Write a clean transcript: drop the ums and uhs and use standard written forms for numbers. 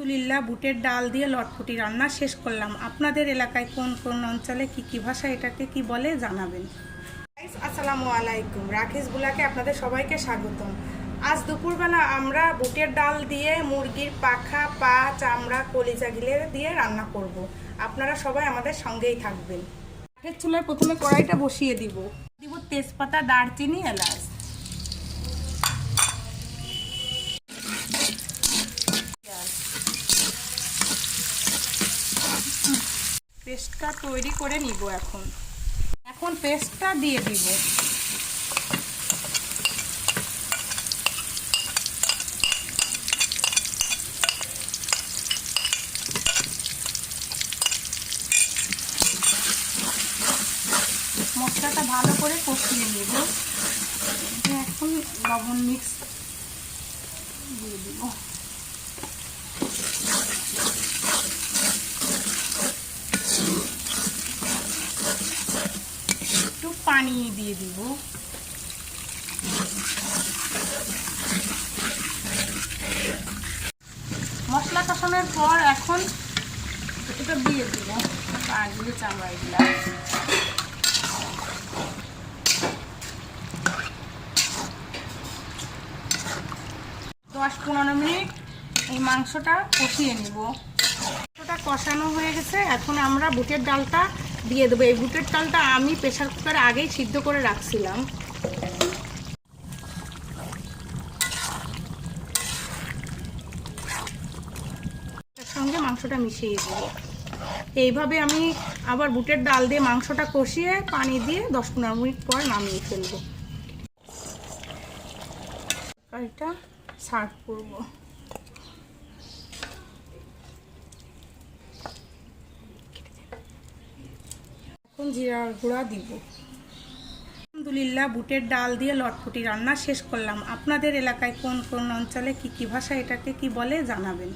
আলহামদুলিল্লাহ বুটের ডাল দিয়ে লটপটি রান্না শেষ করলাম। আপনাদের এলাকায় কোন কোন অঞ্চলে কি ভাষা এটাকে কি বলে জানাবেন। আসসালামু আলাইকুম, রাখিস বুলাকে আপনাদের সবাইকে স্বাগতম। আজ দুপুরবেলা আমরা বুটের ডাল দিয়ে মুরগির পাখা, পা, চামড়া, কলিজা গিলে দিয়ে রান্না করব। আপনারা সবাই আমাদের সঙ্গেই থাকবেন। কাঠের চুলায় প্রথমে কড়াইটা বসিয়ে দিব তেজপাতা, দারচিনি, এলাচ। পেস্টটা তৈরি করে নিব। এখন পেস্টটা দিয়ে দিব। মশলাটা ভালো করে কষিয়ে নেব। এখন লবণ মিক্স দিয়ে দিব। একটু পানি দিয়ে দিব। মশলা কষানোর পর এখন এটা দিয়ে দিব পাগুলো, চামড়াগুলা। 10-15 মিনিট এই মাংসটা কষিয়ে নিব। মাংসটা কষানো হয়ে গেছে, এখন আমরা বুটের ডালটা দিয়ে দেবো। এই বুটের ডালটা আমি প্রেসার কুকারে আগেই সিদ্ধ করে রাখছিলাম। এর সঙ্গে মাংসটা মিশিয়ে দেব। এইভাবে আমি আবার বুটের ডাল দিয়ে মাংসটা কষিয়ে পানি দিয়ে 10-15 মিনিট পর নামিয়ে ফেলবো। এটা সার্ভ করব। এখন জিরার গুঁড়া দিব। আলহামদুলিল্লাহ বুটের ডাল দিয়ে লটপটি রান্না শেষ করলাম। আপনাদের এলাকায় কোন কোন অঞ্চলে কি ভাষা এটাকে কি বলে জানাবেন।